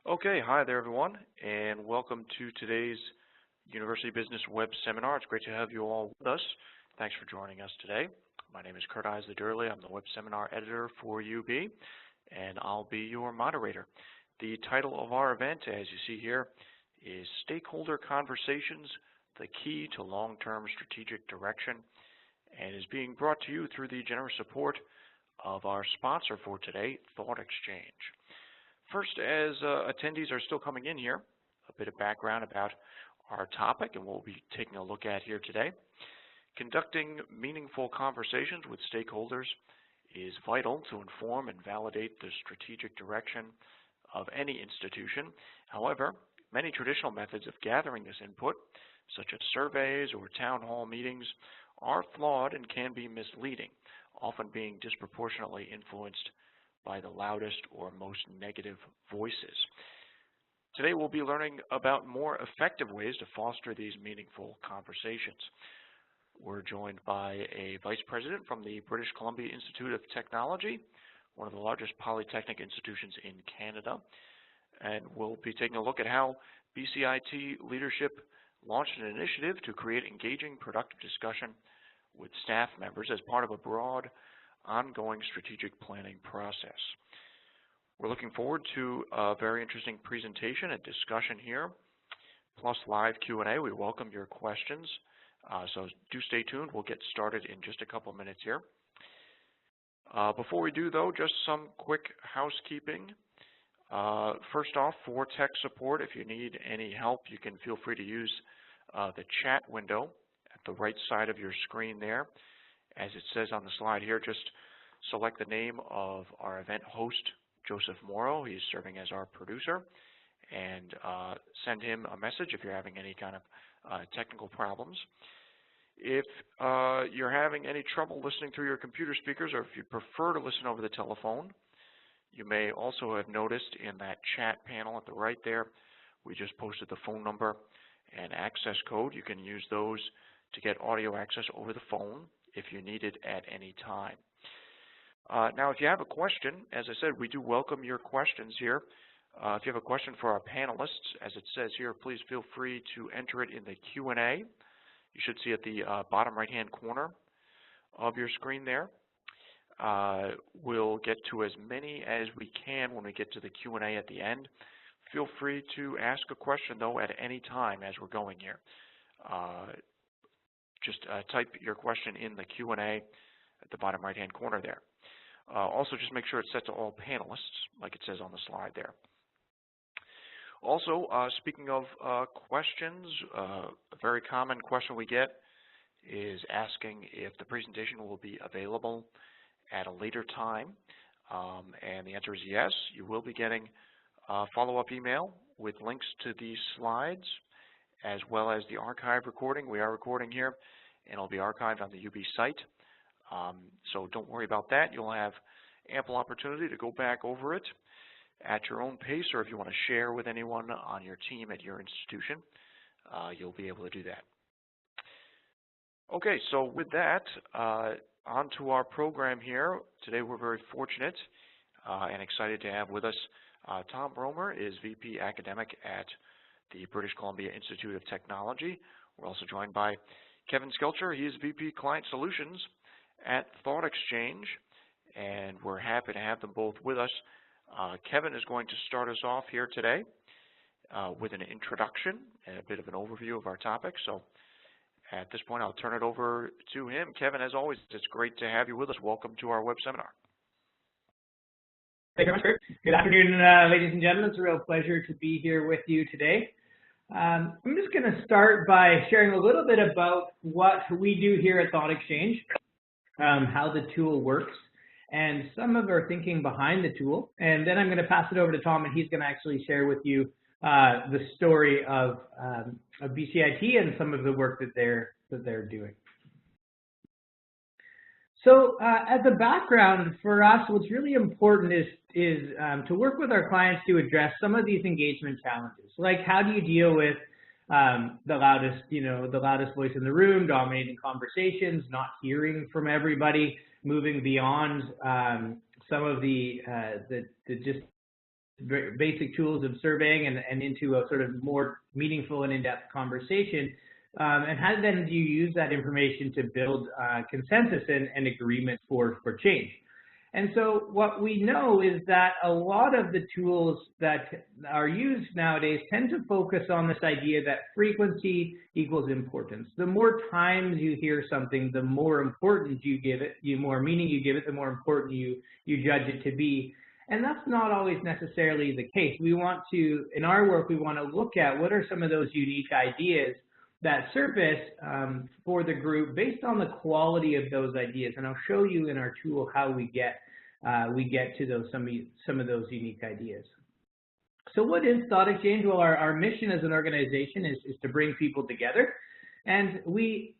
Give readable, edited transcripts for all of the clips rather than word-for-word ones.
Okay, hi there everyone, and welcome to today's University Business Web Seminar. It's great to have you all with us. Thanks for joining us today. My name is Kurt Isley-Durley. I'm the Web Seminar Editor for UB, and I'll be your moderator. The title of our event, as you see here, is Stakeholder Conversations, the Key to Long-Term Strategic Direction, and is being brought to you through the generous support of our sponsor for today, Thoughtexchange. First, as attendees are still coming in here, a bit of background about our topic and what we'll be taking a look at here today. Conducting meaningful conversations with stakeholders is vital to inform and validate the strategic direction of any institution. However, many traditional methods of gathering this input, such as surveys or town hall meetings, are flawed and can be misleading, often being disproportionately influenced by the loudest or most negative voices. Today we'll be learning about more effective ways to foster these meaningful conversations. We're joined by a vice president from the British Columbia Institute of Technology, one of the largest polytechnic institutions in Canada, and we'll be taking a look at how BCIT leadership launched an initiative to create engaging, productive discussion with staff members as part of a broad ongoing strategic planning process. We're looking forward to a very interesting presentation and discussion here, plus live Q&A. We welcome your questions, so do stay tuned. We'll get started in just a couple of minutes here. Before we do, though, just some quick housekeeping. First off, for tech support, if you need any help, you can feel free to use the chat window at the right side of your screen there. As it says on the slide here, just select the name of our event host, Joseph Morrow. He's serving as our producer, and send him a message if you're having any kind of technical problems. If you're having any trouble listening through your computer speakers, or if you prefer to listen over the telephone, you may also have noticed in that chat panel at the right there, we just posted the phone number and access code. You can use those to get audio access over the phone if you need it at any time. Now, if you have a question, as I said, we do welcome your questions here. If you have a question for our panelists, as it says here, please feel free to enter it in the Q&A. You should see at the bottom right-hand corner of your screen there. We'll get to as many as we can when we get to the Q&A at the end. Feel free to ask a question, though, at any time as we're going here. Just type your question in the Q&A at the bottom right-hand corner there. Also, just make sure it's set to all panelists, like it says on the slide there. Also, speaking of questions, a very common question we get is asking if the presentation will be available at a later time. And the answer is yes. You will be getting a follow-up email with links to these slides, as well as the archive recording. We are recording here, and it'll be archived on the UB site. So don't worry about that. You'll have ample opportunity to go back over it at your own pace, or if you want to share with anyone on your team at your institution, you'll be able to do that. Okay, so with that, on to our program here. Today we're very fortunate and excited to have with us Tom Roemer, is VP Academic at the British Columbia Institute of Technology. We're also joined by Kevin Skelcher. He is VP Client Solutions at Thoughtexchange, and we're happy to have them both with us. Kevin is going to start us off here today with an introduction and a bit of an overview of our topic. So at this point, I'll turn it over to him. Kevin, as always, it's great to have you with us. Welcome to our web seminar. Thank you very much, Kurt. Good afternoon, ladies and gentlemen. It's a real pleasure to be here with you today. I'm just going to start by sharing a little bit about what we do here at Thoughtexchange, how the tool works, and some of our thinking behind the tool. And then I'm going to pass it over to Tom, and he's going to actually share with you the story of BCIT and some of the work that they're doing. So as a background for us, what's really important is to work with our clients to address some of these engagement challenges. Like, how do you deal with the loudest voice in the room, dominating conversations, not hearing from everybody, moving beyond some of the just basic tools of surveying and into a sort of more meaningful and in-depth conversation. And how then do you use that information to build consensus and agreement for change? And so what we know is that a lot of the tools that are used nowadays tend to focus on this idea that frequency equals importance. The more times you hear something, the more important you give it, the more meaning you give it, the more important you judge it to be. And that's not always necessarily the case. We want to, in our work, we want to look at what are some of those unique ideas that surface for the group based on the quality of those ideas. And I'll show you in our tool how we get to those some of those unique ideas. So what is Thoughtexchange? Well, our mission as an organization is to bring people together. And we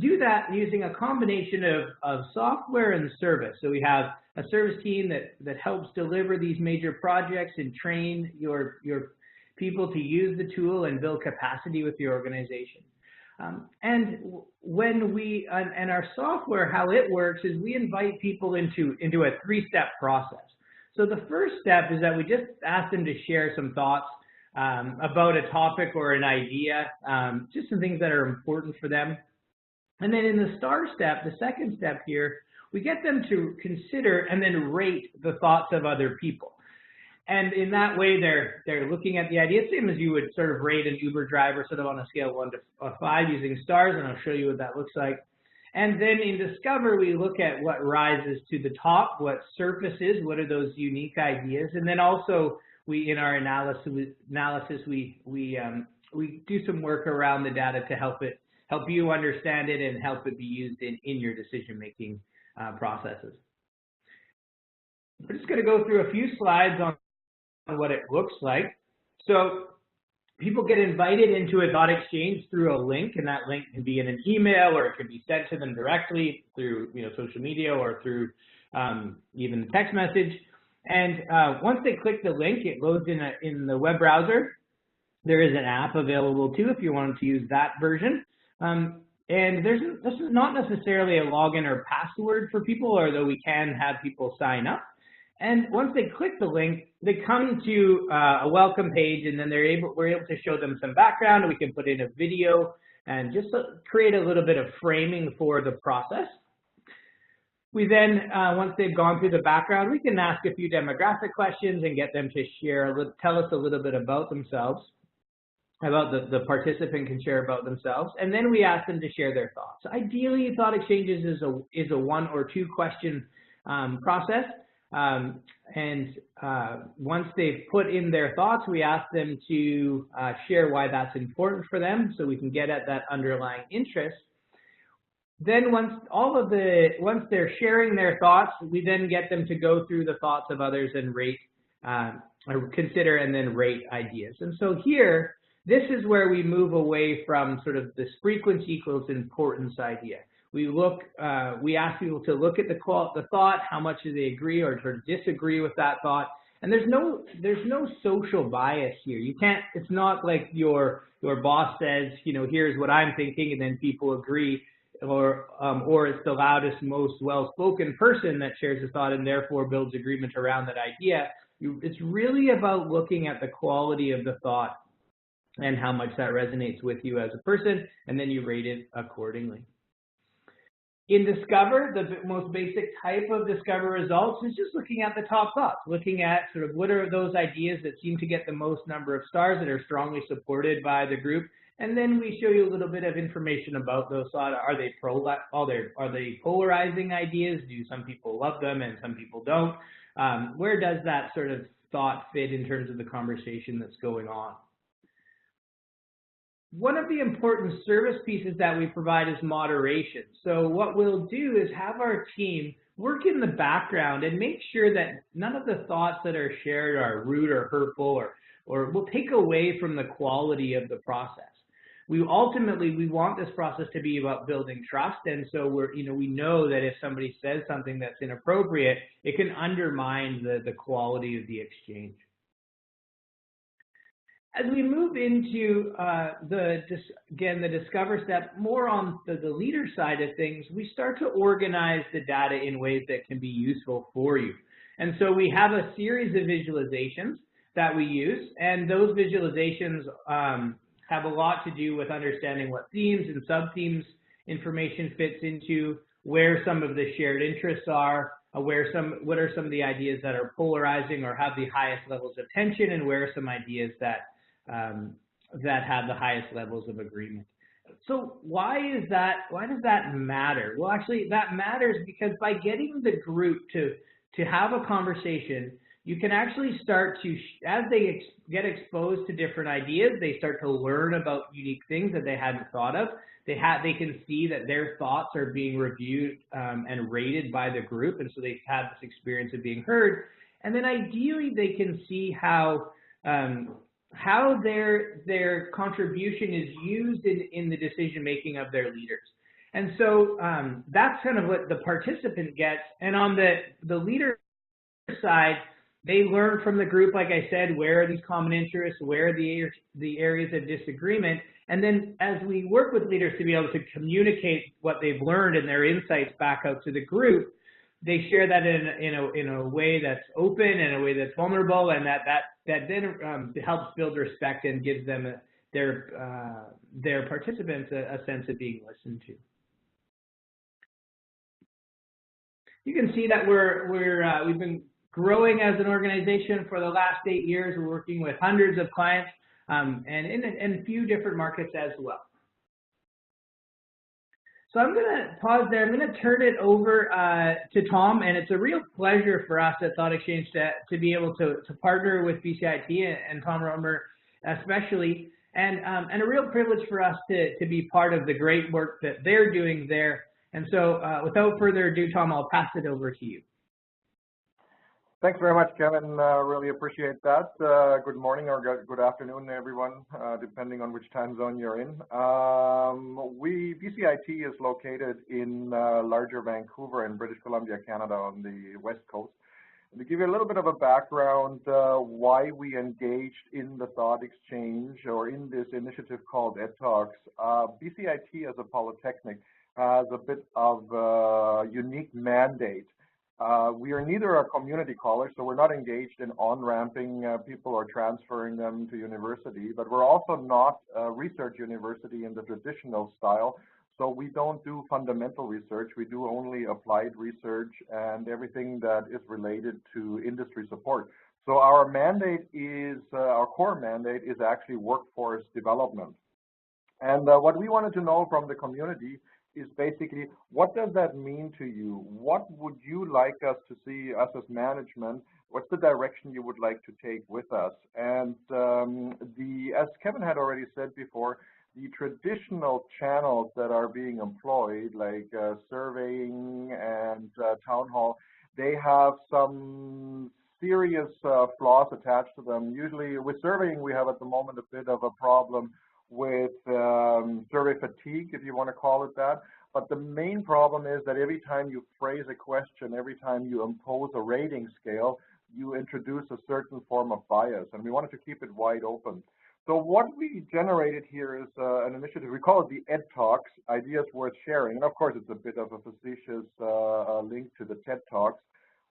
do that using a combination of software and service. So we have a service team that helps deliver these major projects and train your people to use the tool and build capacity with your organization. And our software, how it works is we invite people into a three-step process. So the first step is that we just ask them to share some thoughts about a topic or an idea, just some things that are important for them. And then in the STAR step, the second step here, we get them to consider and then rate the thoughts of other people. And in that way, they're looking at the idea, same as you would sort of rate an Uber driver sort of on a scale of 1 to 5 using stars, and I'll show you what that looks like. And then in Discover, we look at what rises to the top, what surfaces, what are those unique ideas, and then also in our analysis we do some work around the data to help you understand it and help it be used in your decision-making processes. We're just going to go through a few slides on what it looks like. So people get invited into a Thoughtexchange through a link, and that link can be in an email, or it can be sent to them directly through social media or through even a text message. And once they click the link, it loads in the web browser. There is an app available too if you wanted to use that version. And this is not necessarily a login or password for people, although we can have people sign up. And once they click the link, they come to a welcome page, and then we're able to show them some background. We can put in a video and just create a little bit of framing for the process. We then, once they've gone through the background, we can ask a few demographic questions and get them to tell us a little bit about themselves, about the participant can share about themselves, and then we ask them to share their thoughts. Ideally, Thoughtexchange is a 1 or 2 question process. Once they've put in their thoughts, we ask them to share why that's important for them, so we can get at that underlying interest. Then once they're sharing their thoughts, we then get them to go through the thoughts of others and rate, or consider and then rate ideas. And so here, this is where we move away from sort of this frequency equals importance idea. We ask people to look at the thought, how much do they agree or disagree with that thought, and there's no social bias here. You can't. It's not like your boss says, here's what I'm thinking, and then people agree, or it's the loudest, most well-spoken person that shares a thought and therefore builds agreement around that idea. It's really about looking at the quality of the thought and how much that resonates with you as a person, and then you rate it accordingly. In Discover, the most basic type of Discover results is just looking at the top thoughts, looking at sort of what are those ideas that seem to get the most number of stars, that are strongly supported by the group, and then we show you a little bit of information about those thoughts. Are they polarizing ideas? Do some people love them and some people don't? Where does that sort of thought fit in terms of the conversation that's going on? One of the important service pieces that we provide is moderation. So what we'll do is have our team work in the background and make sure that none of the thoughts that are shared are rude or hurtful or will take away from the quality of the process. Ultimately, we want this process to be about building trust, and so we know that if somebody says something that's inappropriate, it can undermine the quality of the exchange. As we move into the Discover step, more on the leader side of things, we start to organize the data in ways that can be useful for you. And so we have a series of visualizations. that we use, and those visualizations have a lot to do with understanding what themes and sub-themes information fits into, where some of the shared interests are, what are some of the ideas that are polarizing or have the highest levels of tension, and where are some ideas that that have the highest levels of agreement. So why is that? Why does that matter? Well, actually, that matters because by getting the group to have a conversation, you can actually start to, as they get exposed to different ideas, they start to learn about unique things that they hadn't thought of. They can see that their thoughts are being reviewed and rated by the group, and so they've had this experience of being heard. And then ideally, they can see how their contribution is used in the decision making of their leaders. And so that's kind of what the participant gets. And on the leader side, they learn from the group, like I said, where are these common interests, where are the areas of disagreement. And then as we work with leaders to be able to communicate what they've learned and their insights back out to the group, they share that in a way that's open and a way that's vulnerable, and that then helps build respect and gives them their participants a sense of being listened to. You can see that we've been growing as an organization for the last 8 years. We're working with hundreds of clients and in a few different markets as well. So I'm going to pause there. I'm going to turn it over to Tom, and it's a real pleasure for us at Thoughtexchange to be able to partner with BCIT and Tom Roemer especially, and a real privilege for us to be part of the great work that they're doing there. And so without further ado, Tom, I'll pass it over to you. Thanks very much, Kevin. Really appreciate that. Good morning or good afternoon, everyone, depending on which time zone you're in. BCIT is located in larger Vancouver in British Columbia, Canada, on the west coast. And to give you a little bit of a background, why we engaged in the Thoughtexchange or in this initiative called Ed Talks, BCIT as a polytechnic has a bit of a unique mandate. We are neither a community college, so we're not engaged in on-ramping people or transferring them to university, but we're also not a research university in the traditional style, so we don't do fundamental research. We do only applied research and everything that is related to industry support. So our mandate is, our core mandate is actually workforce development. And what we wanted to know from the community is basically, what does that mean to you? What would you like us to see, us as management? What's the direction you would like to take with us? And as Kevin had already said before, the traditional channels that are being employed, like surveying and town hall, they have some serious flaws attached to them. Usually with surveying, we have at the moment a bit of a problem with survey fatigue, if you want to call it that. But the main problem is that every time you phrase a question, every time you impose a rating scale, you introduce a certain form of bias, and we wanted to keep it wide open. So what we generated here is an initiative. We call it the Ed Talks, Ideas Worth Sharing. And of course, it's a bit of a facetious link to the TED Talks.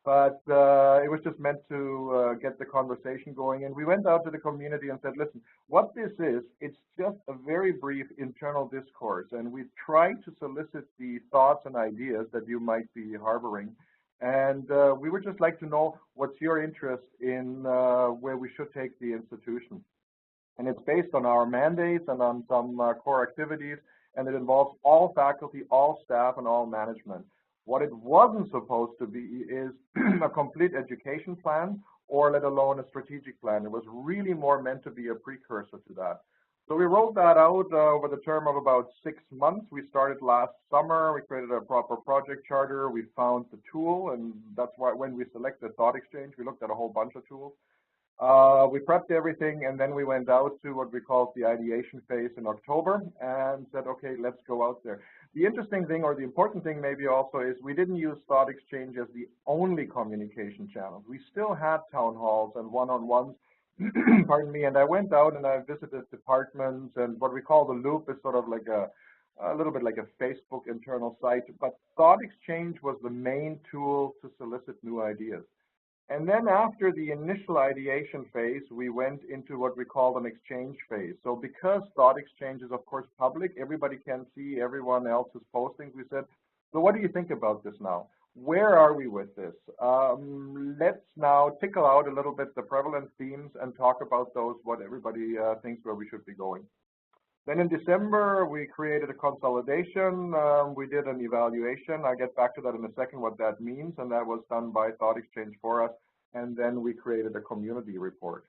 But it was just meant to get the conversation going. And we went out to the community and said, listen, what this is, it's just a very brief internal discourse. And we try to solicit the thoughts and ideas that you might be harboring. And we would just like to know what's your interest in where we should take the institution. And it's based on our mandates and on some core activities. And it involves all faculty, all staff, and all management. What it wasn't supposed to be is a complete education plan or let alone a strategic plan. It was really more meant to be a precursor to that. So we rolled that out over the term of about 6 months. We started last summer. We created a proper project charter. We found the tool, and that's why when we selected Thoughtexchange, we looked at a whole bunch of tools. We prepped everything, and then we went out to what we called the ideation phase in October and said, okay, let's go out there. The interesting thing, or the important thing maybe also, is we didn't use Thoughtexchange as the only communication channel. We still had town halls and one-on-ones, pardon me, and I went out and I visited departments, and what we call the loop is sort of like a little bit like a Facebook internal site, but Thoughtexchange was the main tool to solicit new ideas. And then after the initial ideation phase, we went into what we call an exchange phase. So because Thoughtexchange is, of course, public, everybody can see everyone else's postings, we said, so what do you think about this now? Where are we with this? Let's now tickle out a little bit the prevalent themes and talk about those, what everybody thinks where we should be going. Then in December, we created a consolidation. We did an evaluation. I'll get back to that in a second, what that means, and that was done by Thoughtexchange for us. And then we created a community report.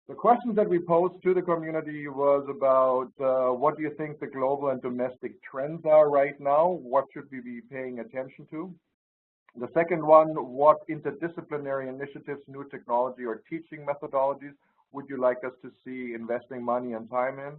The questions that we posed to the community was about what do you think the global and domestic trends are right now? What should we be paying attention to? The second one, what interdisciplinary initiatives, new technology, or teaching methodologies would you like us to see investing money and time in?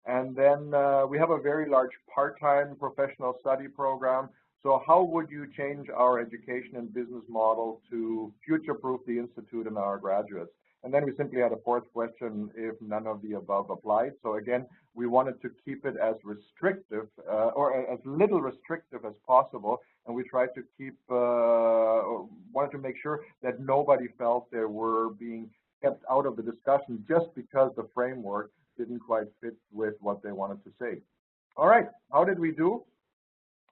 And then we have a very large part-time professional study program. So how would you change our education and business model to future-proof the Institute and our graduates? And then we simply had a fourth question, if none of the above applied. So again, we wanted to keep it as restrictive or as little restrictive as possible. And we tried to keep, wanted to make sure that nobody felt they were being kept out of the discussion just because the framework didn't quite fit with what they wanted to say. All right, how did we do?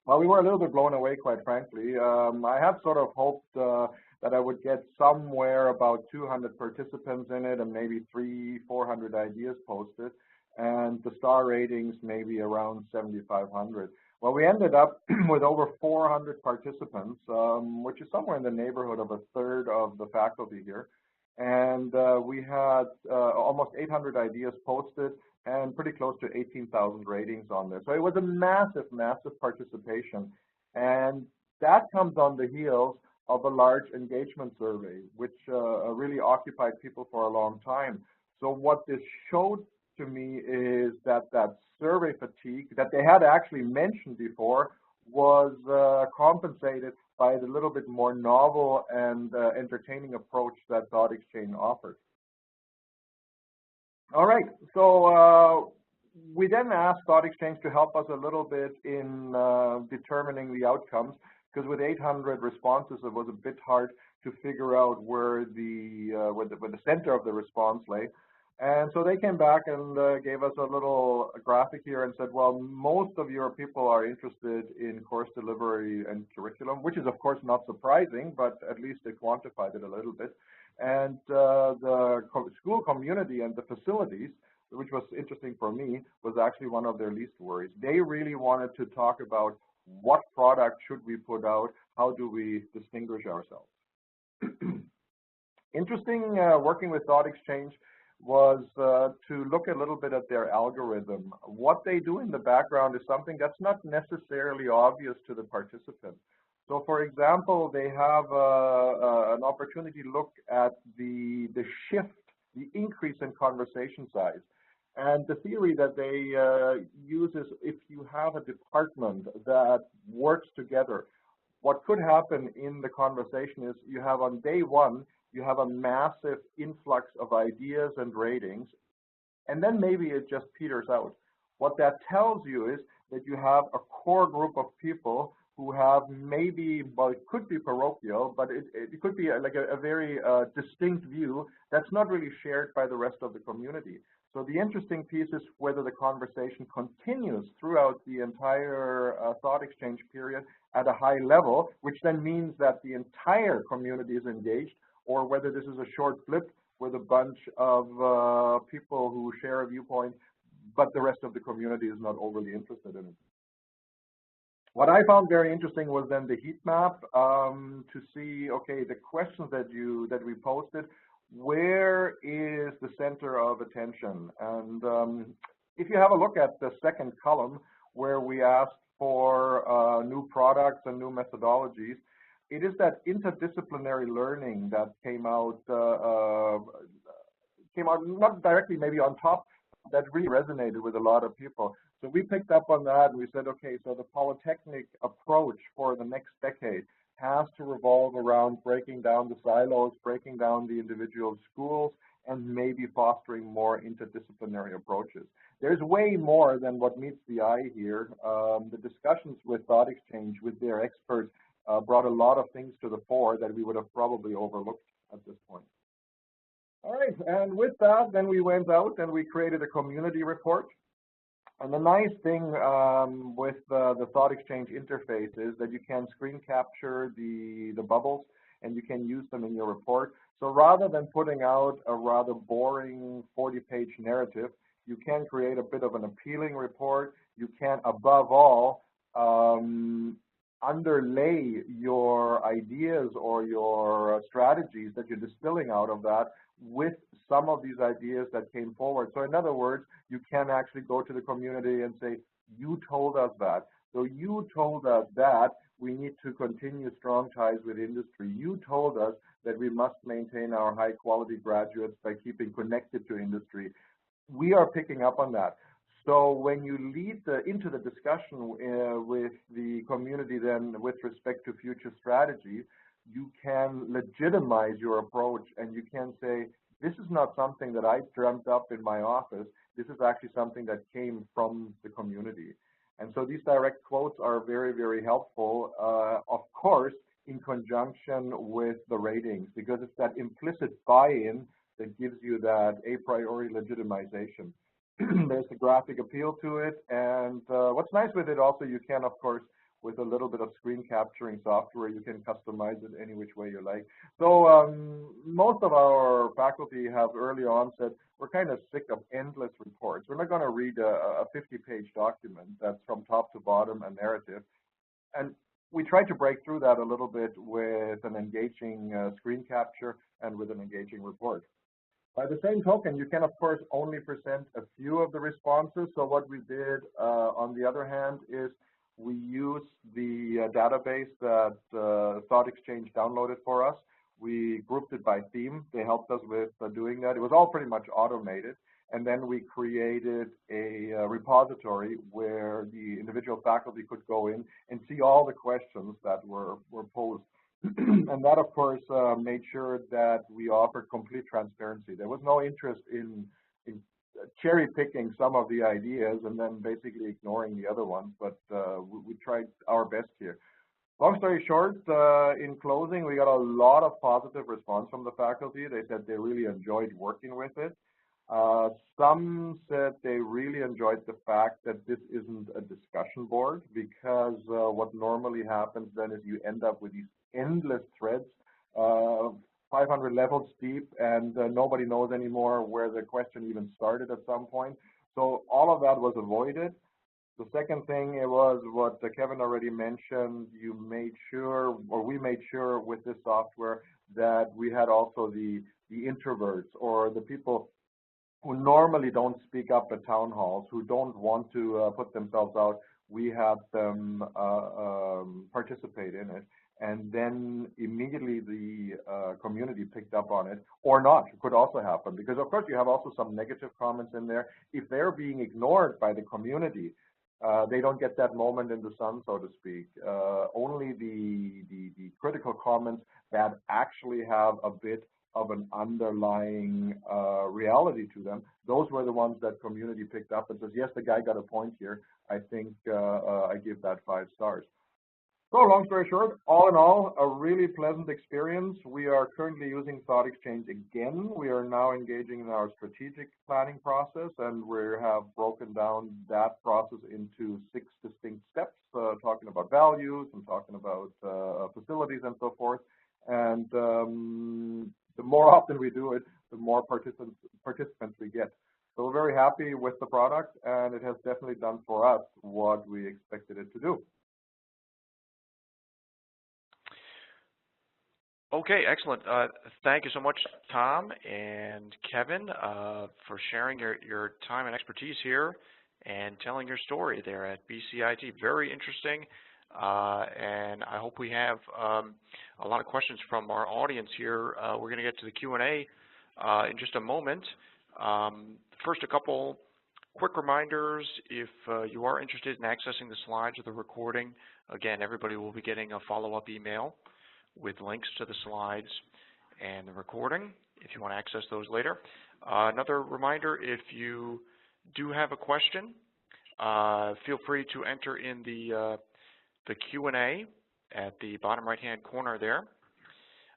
Well, we were a little bit blown away, quite frankly. I had sort of hoped that I would get somewhere about 200 participants in it and maybe 300-400 ideas posted, and the star ratings maybe around 7,500. Well, we ended up with over 400 participants, which is somewhere in the neighborhood of a third of the faculty here. And we had almost 800 ideas posted and pretty close to 18,000 ratings on there. So it was a massive, massive participation. And that comes on the heels of a large engagement survey, which really occupied people for a long time. So what this showed to me is that that survey fatigue that they had actually mentioned before was compensated by the little bit more novel and entertaining approach that Thoughtexchange offered. All right, so we then asked Thoughtexchange to help us a little bit in determining the outcomes, because with 800 responses, it was a bit hard to figure out where the center of the response lay. And so they came back and gave us a little graphic here and said, well, most of your people are interested in course delivery and curriculum, which is, of course, not surprising, but at least they quantified it a little bit. And the school community and the facilities, which was interesting for me, was actually one of their least worries. They really wanted to talk about what product should we put out, how do we distinguish ourselves. Interesting working with Thoughtexchange was to look a little bit at their algorithm. What they do in the background is something that's not necessarily obvious to the participants. So, for example, they have an opportunity to look at the shift, the increase in conversation size. And the theory that they use is if you have a department that works together, what could happen in the conversation is you have on day one, you have a massive influx of ideas and ratings, and then maybe it just peters out. What that tells you is that you have a core group of people who have maybe, well, it could be parochial, but it could be like a very distinct view that's not really shared by the rest of the community. So the interesting piece is whether the conversation continues throughout the entire Thoughtexchange period at a high level, which then means that the entire community is engaged, or whether this is a short blip with a bunch of people who share a viewpoint, but the rest of the community is not overly interested in it. What I found very interesting was then the heat map to see, okay, the questions that we posted, where is the center of attention? And if you have a look at the second column where we asked for new products and new methodologies, it is that interdisciplinary learning that came out not directly maybe on top, that really resonated with a lot of people. So we picked up on that and we said, okay, so the polytechnic approach for the next decade has to revolve around breaking down the silos, breaking down the individual schools, and maybe fostering more interdisciplinary approaches. There's way more than what meets the eye here. The discussions with Thoughtexchange, with their experts, brought a lot of things to the fore that we would have probably overlooked at this point. All right, and with that, then we went out and we created a community report. And the nice thing with the Thoughtexchange interface is that you can screen capture the bubbles and you can use them in your report. So rather than putting out a rather boring 40-page narrative, you can create a bit of an appealing report. You can, above all, underlay your ideas or your strategies that you're distilling out of that with some of these ideas that came forward. So in other words, you can actually go to the community and say, you told us that. So you told us that we need to continue strong ties with industry. You told us that we must maintain our high quality graduates by keeping connected to industry. We are picking up on that. So when you lead into the discussion with the community then with respect to future strategy, you can legitimize your approach and you can say, this is not something that I dreamt up in my office. This is actually something that came from the community. And so these direct quotes are very, very helpful, of course, in conjunction with the ratings, because it's that implicit buy-in that gives you that a priori legitimization. There's a graphic appeal to it, and what's nice with it also, you can, of course, with a little bit of screen capturing software, you can customize it any which way you like. So most of our faculty have early on said, we're kind of sick of endless reports. We're not going to read a 50-page document that's from top to bottom a narrative. And we tried to break through that a little bit with an engaging screen capture and with an engaging report. By the same token, you can, of course, only present a few of the responses. So what we did, on the other hand, is we used the database that Thoughtexchange downloaded for us. We grouped it by theme. They helped us with doing that. It was all pretty much automated. And then we created a repository where the individual faculty could go in and see all the questions that were posed. And that, of course, made sure that we offered complete transparency. There was no interest in cherry picking some of the ideas and then basically ignoring the other ones, but we tried our best here. Long story short, in closing, we got a lot of positive response from the faculty. They said they really enjoyed working with it. Some said they really enjoyed the fact that this isn't a discussion board, because what normally happens then is you end up with these endless threads, 500 levels deep, and nobody knows anymore where the question even started at some point. So all of that was avoided. The second thing, it was what Kevin already mentioned. You made sure, or we made sure with this software, that we had also the introverts, or the people who normally don't speak up at town halls, who don't want to put themselves out. We had them participate in it. And then immediately the community picked up on it, or not. It could also happen, because of course you have also some negative comments in there. If they're being ignored by the community, they don't get that moment in the sun, so to speak. Only the critical comments that actually have a bit of an underlying reality to them, those were the ones that community picked up and says, yes, the guy got a point here. I think I give that 5 stars. So long story short, all in all, a really pleasant experience. We are currently using Thoughtexchange again. We are now engaging in our strategic planning process, and we have broken down that process into 6 distinct steps, talking about values and talking about facilities and so forth. And the more often we do it, the more participants we get. So we're very happy with the product, and it has definitely done for us what we expected it to do. Okay, excellent. Thank you so much, Tom and Kevin, for sharing your time and expertise here and telling your story there at BCIT. Very interesting, and I hope we have a lot of questions from our audience here. We're going to get to the Q&A in just a moment. First, a couple quick reminders. If you are interested in accessing the slides or the recording, again, everybody will be getting a follow-up email with links to the slides and the recording if you want to access those later. Another reminder, if you do have a question, feel free to enter in the Q&A at the bottom right-hand corner there.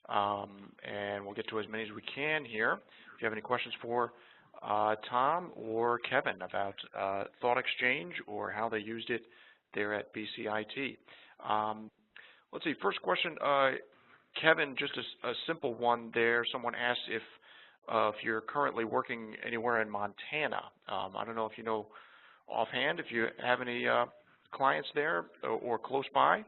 and we'll get to as many as we can here. If you have any questions for Tom or Kevin about Thoughtexchange or how they used it there at BCIT. Let's see, first question, Kevin, just a simple one there. Someone asked if you're currently working anywhere in Montana. I don't know if you know offhand if you have any clients there or close by.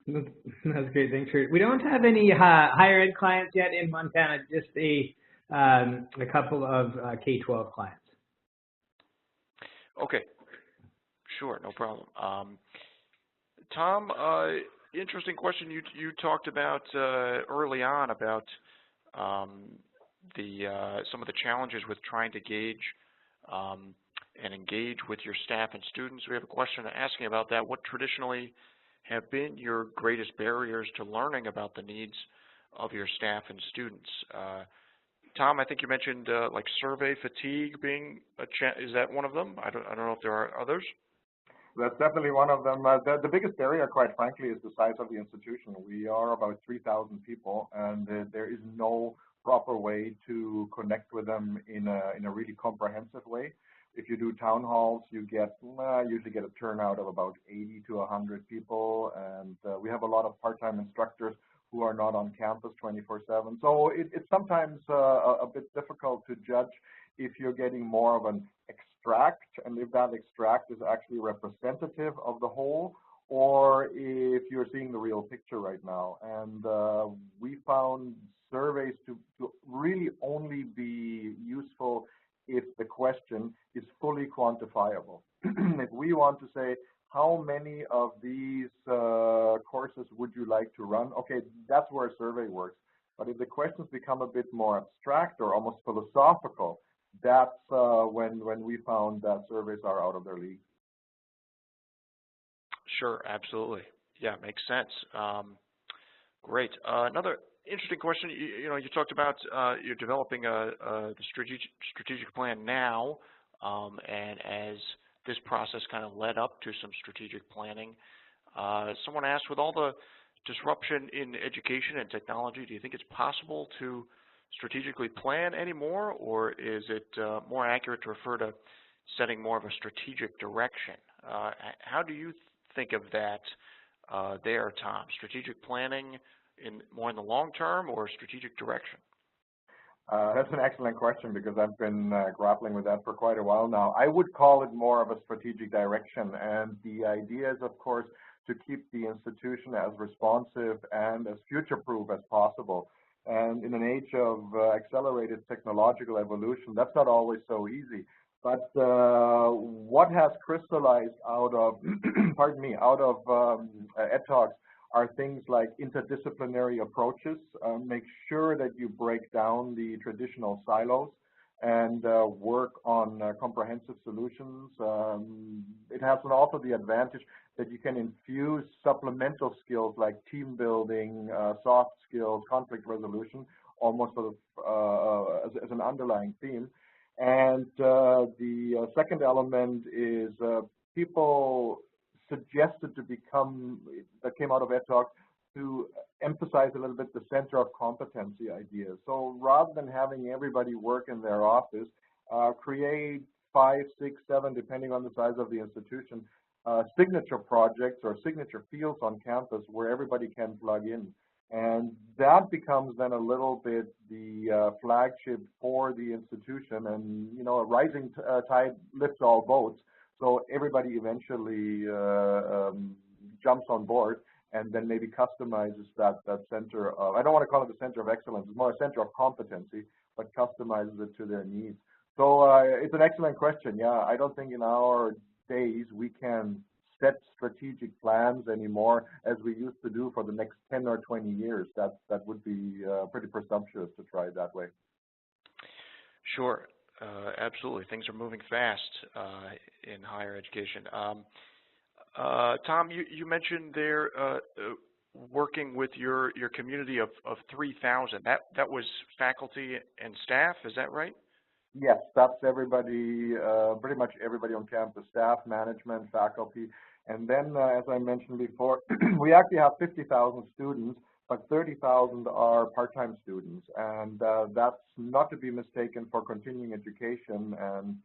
That's great. Thanks for. We don't have any higher ed clients yet in Montana. Just a couple of K-12 clients. Okay, sure, no problem. Tom, interesting question. You talked about early on about some of the challenges with trying to gauge and engage with your staff and students. We have a question asking about that. What traditionally have been your greatest barriers to learning about the needs of your staff and students? Tom, I think you mentioned like survey fatigue being is that one of them? I don't know if there are others. That's definitely one of them. The biggest barrier, quite frankly, is the size of the institution. We are about 3,000 people, and there is no proper way to connect with them in a really comprehensive way. If you do town halls, you usually get a turnout of about 80 to 100 people, and we have a lot of part-time instructors who are not on campus 24/7. So it's sometimes a bit difficult to judge if you're getting more of an extract, and if that extract is actually representative of the whole, or if you're seeing the real picture right now. And we found surveys to really only be useful if the question is fully quantifiable. If we want to say, how many of these courses would you like to run? Okay, that's where a survey works. But if the questions become a bit more abstract or almost philosophical, that's when we found that surveys are out of their league. Sure, absolutely. Yeah, makes sense. Great. Another interesting question. You talked about you're developing the strategic plan now, and as this process kind of led up to some strategic planning, someone asked, with all the disruption in education and technology, do you think it's possible to strategically plan anymore, or is it more accurate to refer to setting more of a strategic direction? How do you think of that there, Tom? Strategic planning more in the long term, or strategic direction? That's an excellent question, because I've been grappling with that for quite a while now. I would call it more of a strategic direction, and the idea is, of course, to keep the institution as responsive and as future-proof as possible. And in an age of accelerated technological evolution, that's not always so easy. But what has crystallized out of, Ed Talks are things like interdisciplinary approaches. Make sure that you break down the traditional silos and work on comprehensive solutions. It has also the advantage that you can infuse supplemental skills like team building, soft skills, conflict resolution, almost sort of as an underlying theme. And the second element is people suggested to become, that came out of Ed Talk, to emphasize a little bit the center of competency idea. So rather than having everybody work in their office, create 5, 6, 7, depending on the size of the institution, signature projects or signature fields on campus where everybody can plug in. And that becomes then a little bit the flagship for the institution, and a rising tide lifts all boats. So everybody eventually jumps on board, and then maybe customizes that center of, I don't want to call it the center of excellence, it's more a center of competency, but customizes it to their needs. So it's an excellent question. Yeah, I don't think in our days we can set strategic plans anymore as we used to do for the next 10 or 20 years. That would be pretty presumptuous to try it that way. Sure. Absolutely. Things are moving fast in higher education. Tom, you mentioned there working with your community of 3,000. That was faculty and staff, is that right? Yes, that's everybody, pretty much everybody on campus, staff, management, faculty. And then, as I mentioned before, we actually have 50,000 students, but 30,000 are part-time students, and that's not to be mistaken for continuing education and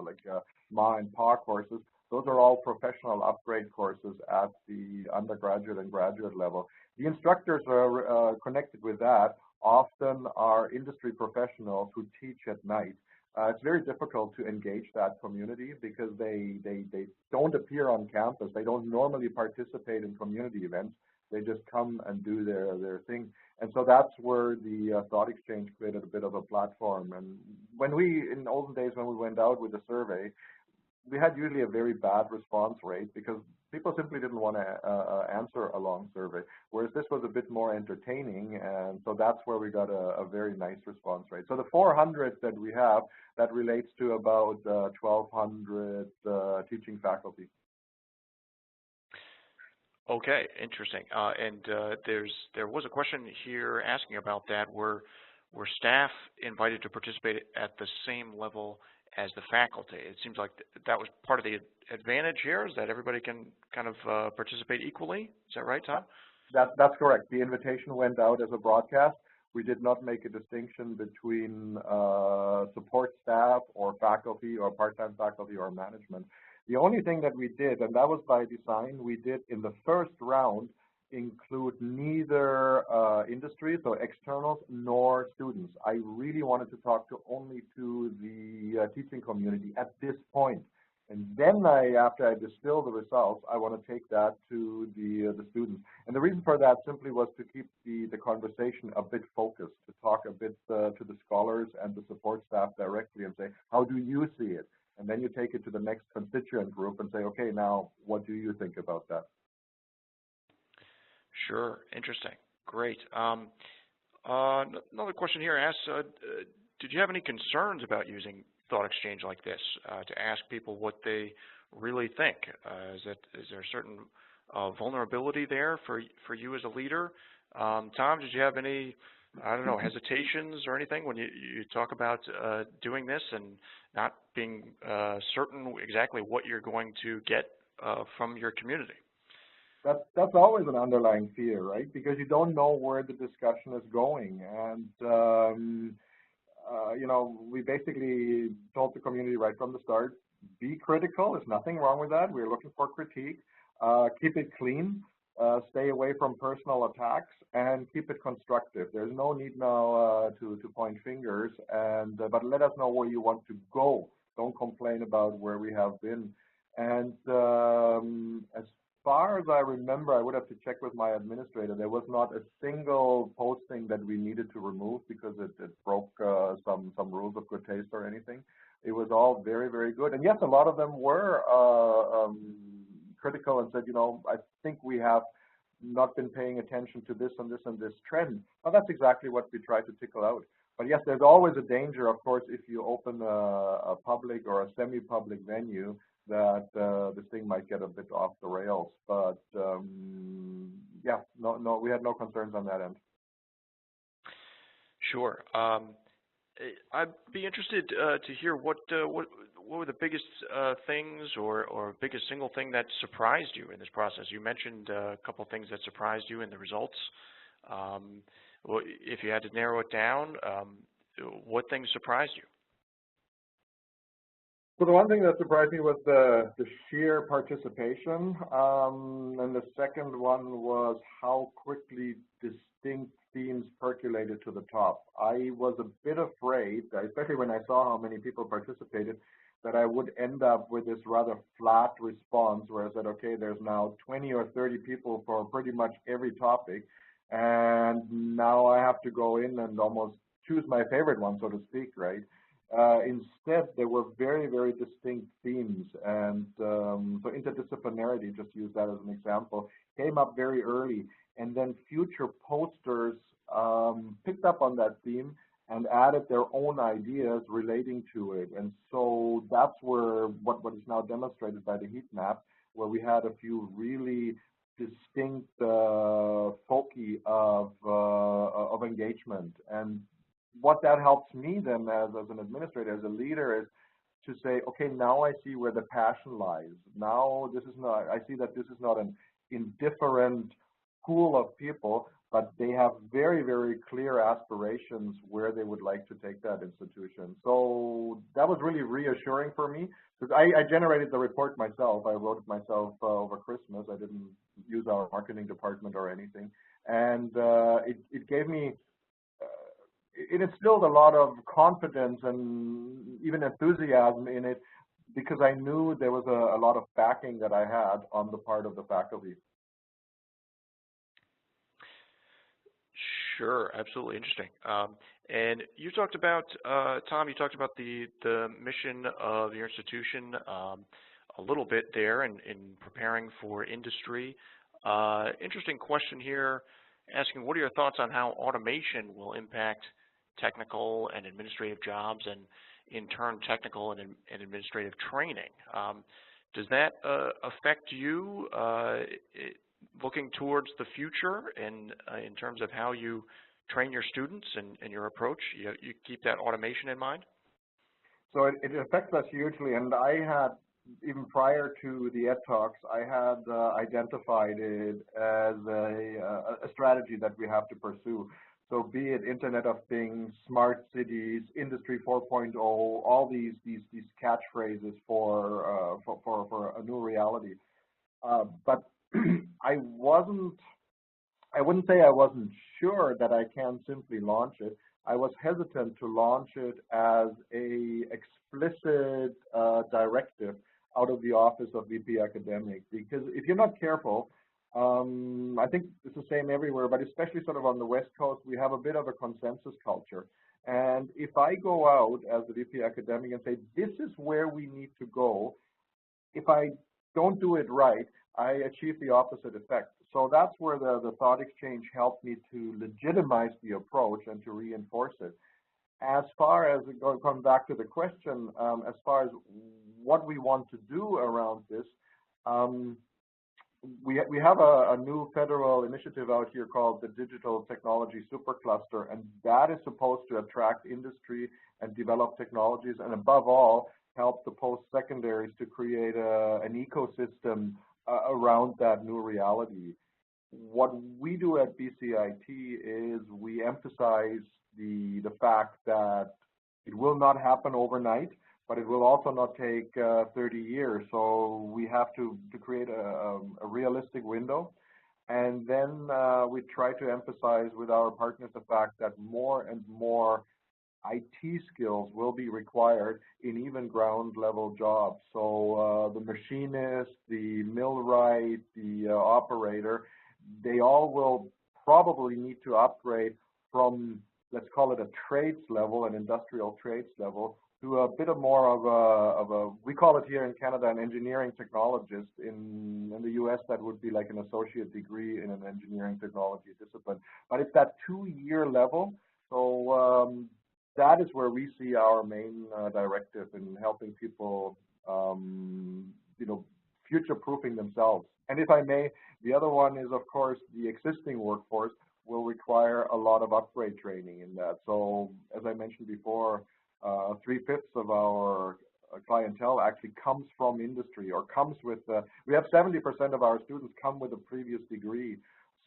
like Ma and Pa courses. Those are all professional upgrade courses at the undergraduate and graduate level. The instructors are connected with that often are industry professionals who teach at night. It's very difficult to engage that community because they don't appear on campus. They don't normally participate in community events. They just come and do their thing. And so that's where the Thoughtexchange created a bit of a platform. And in olden days, when we went out with a survey, we had usually a very bad response rate because people simply didn't want to answer a long survey, whereas this was a bit more entertaining, and so that's where we got a very nice response rate. So the 400 that we have, that relates to about 1,200 teaching faculty. Okay, interesting. There was a question here asking about that. Were staff invited to participate at the same level as the faculty? It seems like that was part of the advantage here, is that everybody can kind of participate equally. Is that right, Tom? That's correct. The invitation went out as a broadcast. We did not make a distinction between support staff or faculty or part-time faculty or management. The only thing that we did, and that was by design, we did in the first round include neither industry, so externals, nor students. I really wanted to talk only to the teaching community at this point. And then after I distill the results, I want to take that to the students. And the reason for that simply was to keep the conversation a bit focused, to talk a bit to the scholars and the support staff directly and say, how do you see it? And then you take it to the next constituent group and say, okay, now what do you think about that? Sure, interesting, great. Another question here asks, did you have any concerns about using Thoughtexchange like this to ask people what they really think? Is there a certain vulnerability there for you as a leader? Tom, did you have any, I don't know, hesitations or anything when you talk about doing this and not being certain exactly what you're going to get from your community? That's always an underlying fear, right? Because you don't know where the discussion is going. And, we basically told the community right from the start, be critical. There's nothing wrong with that. We're looking for critique. Keep it clean. Stay away from personal attacks, and keep it constructive. There's no need now to point fingers, but let us know where you want to go. Don't complain about where we have been. And as far as I remember, I would have to check with my administrator. There was not a single posting that we needed to remove because it broke some rules of good taste or anything. It was all very, very good. And yes, a lot of them were critical and said, I think we have not been paying attention to this and this and this trend. Well, that's exactly what we try to tickle out. But yes, there's always a danger, of course, if you open a public or a semi-public venue, that this thing might get a bit off the rails. But yeah, no, we had no concerns on that end. Sure. I'd be interested to hear what were the biggest things or biggest single thing that surprised you in this process. You mentioned a couple of things that surprised you in the results. Well, if you had to narrow it down, what things surprised you? So the one thing that surprised me was the sheer participation, and the second one was how quickly distinct themes percolated to the top. I was a bit afraid, especially when I saw how many people participated, that I would end up with this rather flat response where I said, okay, there's now 20 or 30 people for pretty much every topic, and now I have to go in and almost choose my favorite one, so to speak, right? Instead, there were very, very distinct themes, and so interdisciplinarity, just to use that as an example, came up very early, and then future posters picked up on that theme and added their own ideas relating to it. And so that's where what is now demonstrated by the heat map, where we had a few really distinct foci of engagement. And what that helps me then as an administrator, as a leader, is to say, okay, now I see where the passion lies. Now I see that this is not an indifferent pool of people, but they have very, very clear aspirations where they would like to take that institution. So that was really reassuring for me, because I generated the report myself. I wrote it myself over Christmas. I didn't use our marketing department or anything. And it gave me, it instilled a lot of confidence and even enthusiasm in it, because I knew there was a lot of backing that I had on the part of the faculty. Sure, absolutely interesting. And you talked about, Tom, you talked about the mission of your institution a little bit there in preparing for industry. Interesting question here, asking what are your thoughts on how automation will impact technical and administrative jobs, and in turn technical and administrative training. Does that affect you looking towards the future and in terms of how you train your students and your approach? You keep that automation in mind? So it affects us hugely, and I had, even prior to the Ed Talks, I had identified it as a strategy that we have to pursue. So be it Internet of Things, smart cities, Industry 4.0, all these catchphrases for a new reality. But I wouldn't say I wasn't sure that I can simply launch it. I was hesitant to launch it as a explicit directive out of the office of VP Academic, because if you're not careful, I think it's the same everywhere, but especially sort of on the West Coast, we have a bit of a consensus culture. And if I go out as the VP Academic and say, this is where we need to go, if I don't do it right, I achieve the opposite effect. So that's where the Thoughtexchange helped me to legitimize the approach and to reinforce it. As far as, going back to the question, as far as what we want to do around this, we have a new federal initiative out here called the Digital Technology Supercluster, and that is supposed to attract industry and develop technologies, and above all, help the post-secondaries to create an ecosystem around that new reality. What we do at BCIT is we emphasize the fact that it will not happen overnight, but it will also not take 30 years. So we have to create a realistic window. And then we try to emphasize with our partners the fact that more and more IT skills will be required in even ground level jobs. So the machinist, the millwright, the operator, they all will probably need to upgrade from, let's call it a trades level, an industrial trades level, to a bit of more of a, we call it here in Canada, an engineering technologist. In the US, that would be like an associate degree in an engineering technology discipline. But it's that 2-year level. So that is where we see our main directive in helping people, future-proofing themselves. And if I may, the other one is, of course, the existing workforce will require a lot of upgrade training in that. So as I mentioned before, 3/5 of our clientele actually comes from industry or comes with, we have 70% of our students come with a previous degree.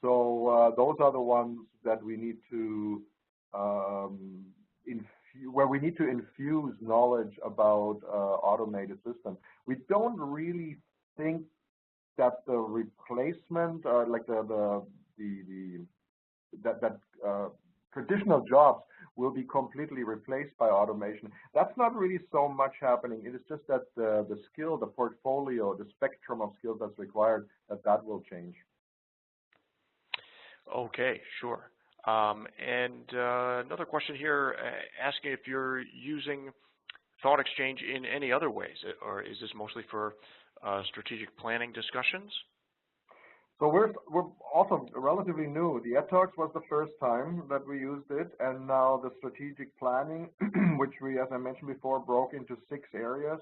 So those are the ones that we need to, where we need to infuse knowledge about automated systems. We don't really think that the replacement, like traditional jobs will be completely replaced by automation. That's not really so much happening. It is just that the skill, the portfolio, the spectrum of skills that's required, that will change. Okay, sure. And another question here, asking if you're using Thoughtexchange in any other ways, or is this mostly for strategic planning discussions? So we're also relatively new. The Ed Talks was the first time that we used it, and now the strategic planning, which we, as I mentioned before, broke into 6 areas.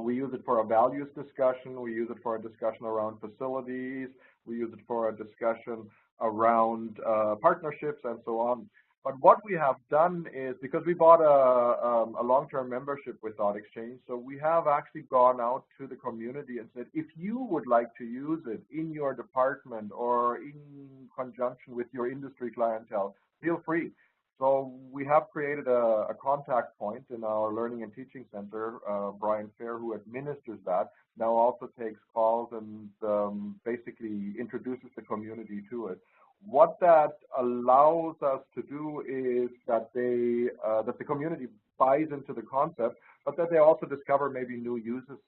We use it for a values discussion. We use it for a discussion around facilities. We use it for a discussion around partnerships and so on. But what we have done is, because we bought a long-term membership with Thoughtexchange, so we have actually gone out to the community and said, if you would like to use it in your department or in conjunction with your industry clientele, feel free. So we have created a contact point in our Learning and Teaching Center. Brian Fair, who administers that, now also takes calls and basically introduces the community to it. What that allows us to do is that that the community buys into the concept, but that they also discover maybe new uses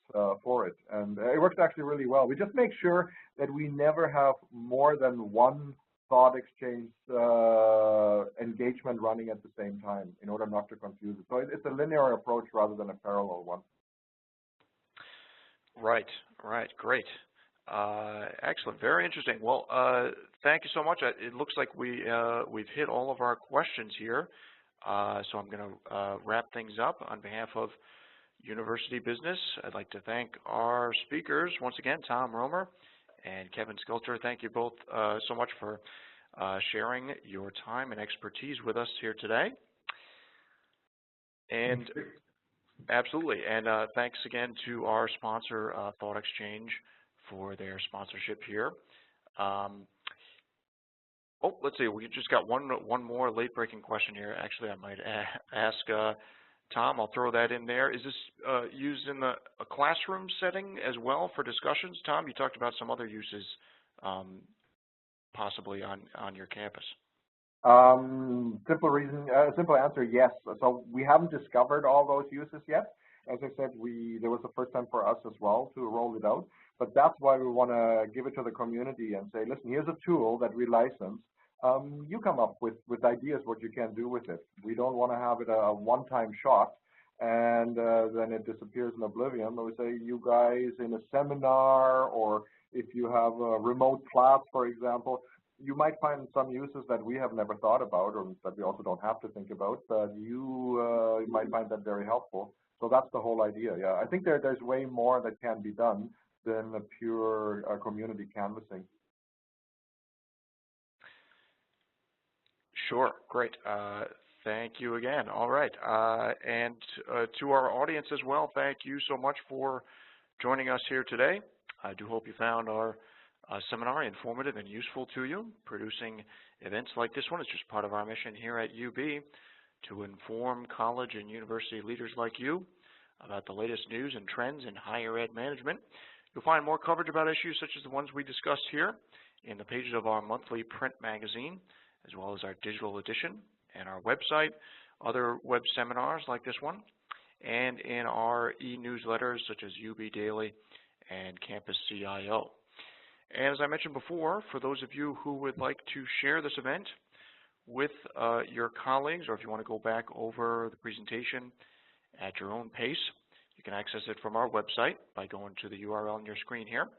for it. And it works actually really well. We just make sure that we never have more than one Thoughtexchange engagement running at the same time in order not to confuse it. So it's a linear approach rather than a parallel one. Right, great. Excellent, very interesting. Well, thank you so much. It looks like we've hit all of our questions here. So I'm going to wrap things up on behalf of University Business. I'd like to thank our speakers once again, Tom Roemer and Kevin Skelter. Thank you both so much for sharing your time and expertise with us here today. And absolutely, and thanks again to our sponsor, Thoughtexchange, for their sponsorship here. Oh, let's see, we just got one more late-breaking question here. Actually, I might ask Tom, I'll throw that in there. Is this used in a classroom setting as well for discussions? Tom, you talked about some other uses possibly on your campus. Simple answer, yes. So we haven't discovered all those uses yet. As I said, there was the first time for us as well to roll it out. But that's why we want to give it to the community and say, listen, here's a tool that we license. You come up with ideas what you can do with it. We don't want to have it a one-time shot and then it disappears in oblivion. But we say, you guys in a seminar, or if you have a remote class, for example, you might find some uses that we have never thought about, or that we also don't have to think about, but you might find that very helpful. So that's the whole idea. Yeah, I think there's way more that can be done than a pure community canvassing. Sure, great. Thank you again. All right, and to our audience as well, thank you so much for joining us here today. I do hope you found our seminar informative and useful to you. Producing events like this one is just part of our mission here at UB to inform college and university leaders like you about the latest news and trends in higher ed management. You'll find more coverage about issues such as the ones we discussed here in the pages of our monthly print magazine, as well as our digital edition and our website, other web seminars like this one, and in our e-newsletters such as UB Daily and Campus CIO. And as I mentioned before, for those of you who would like to share this event with your colleagues, or if you want to go back over the presentation at your own pace, you can access it from our website by going to the URL on your screen here,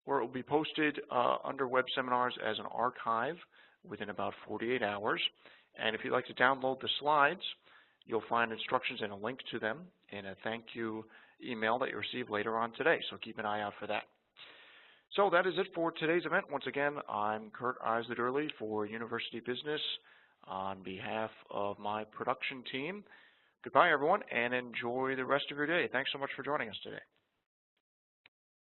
or it will be posted under web seminars as an archive within about 48 hours. And if you'd like to download the slides, you'll find instructions and a link to them in a thank you email that you receive later on today. So keep an eye out for that. So that is it for today's event. Once again, I'm Kurt Eisler for University Business on behalf of my production team. Goodbye, everyone, and enjoy the rest of your day. Thanks so much for joining us today.